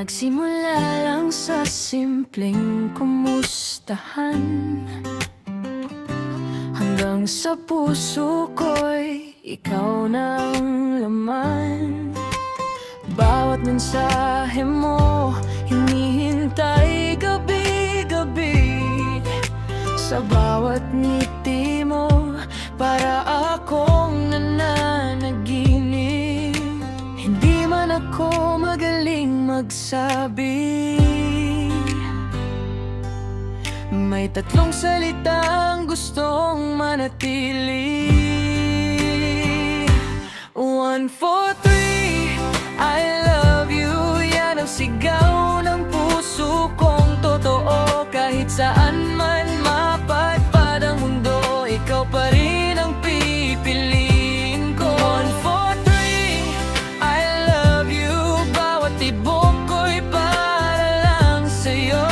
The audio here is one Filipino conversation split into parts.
Nagsimula lang sa simpleng kumustahan, hanggang sa puso ko'y ikaw nang laman. Bawat mensahe mo hinihintay gabi-gabi, sa bawat ngiti mo para akong nananaginip. Hindi man ako magaling magsabi, may tatlong salitang gustong manatili. 1, 4, 3, I love you. Yan ang sigaw ng puso kong totoo. Kahit saan man mapadpad ang mundo, ikaw pa rin ang pipiliin ko. 1, 4, 3, I love you. Bawat tibok ko'y para lang sa'yo.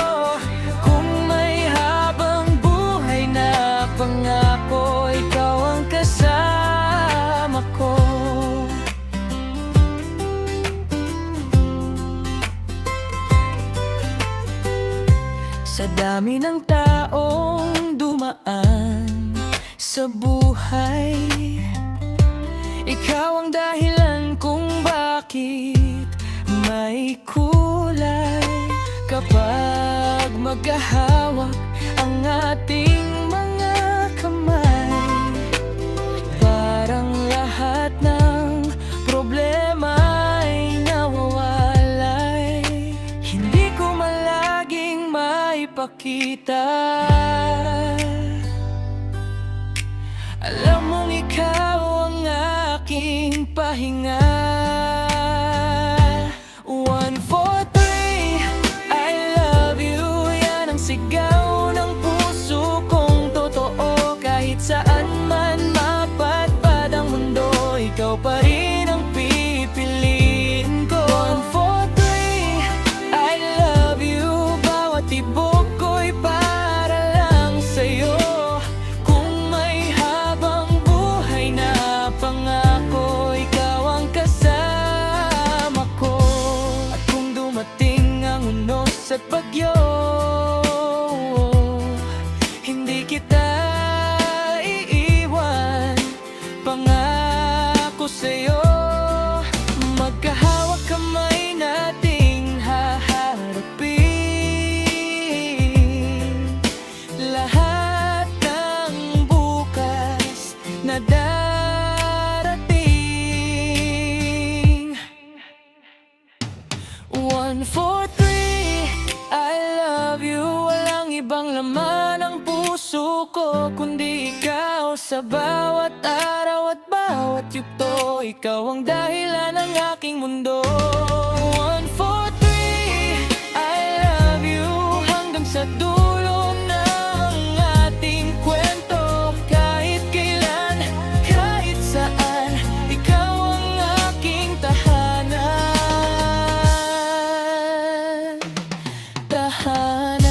Kung may habang buhay na pangako, ikaw ang kasama ko. Sa dami ng taong dumaan sa buhay, ikaw ang dahilan kung bakit may kulay. Kapag maghahawak ang ating mga kamay, parang lahat ng problema ay nawawalay. Hindi ko malaging maipakita, alam mong ikaw ang aking pahinga. 1, 4, 3, I love you. Yan ang sigaw ng puso kong totoo. Kahit saan man mapadpad ang mundo, ikaw pa rin ang pipiliin ko. 1, 4, 3, I love you. Bawat tibok ko'y para lang sa'yo. Kung may habang buhay na pangako, ikaw ang kasama ko. At kung dumating ang unos at bagyo, hindi kita iiwan. Pangako sa'yo, magkahawak kamay nating haharapin lahat ng bukas na darating. 1, 4, 3, I love you. Walang ibang laman ang puso ko kundi ikaw. Sa bawat araw at bawat yugto, ikaw ang dahilan ng aking mundo. 1, 4, 3, I love you. Hanggang sa dulo ng ating kwento, kahit kailan, kahit saan, ikaw ang aking tahanan. Tahanan.